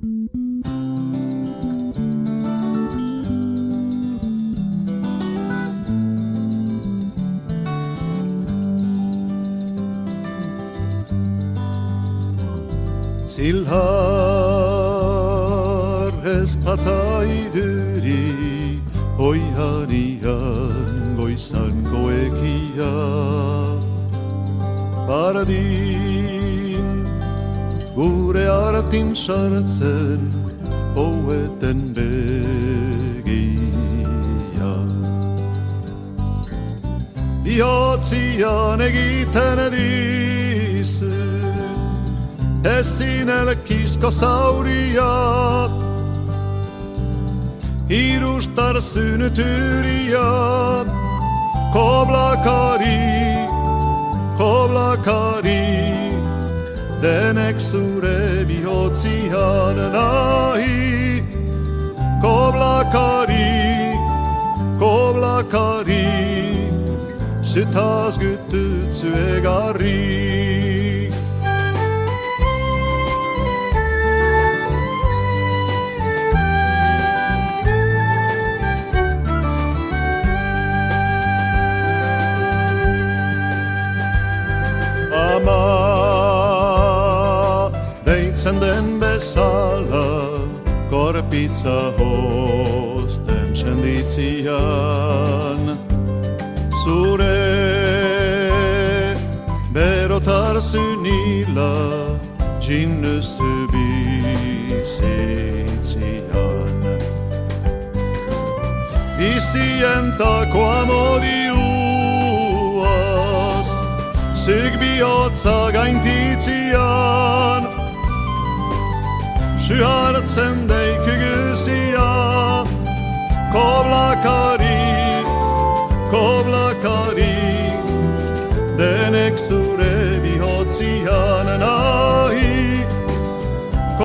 Zilharrez pataiduri oihanian goizango ekia Paradin gure artin sartzen poeten begia Bihotzian egiten dizu ezin elkizko zauria Irustar zyntyria koblakari Denek zure bihotzian nahi Koblakari Zutaz gütützu egarri Ama deitzen den bezala Korpitza hozten senditzian Zure berotar zunila Jinnüzü bizitzian Bizientako amodiuaz Zuk bihotza gaintitzian Su hartzen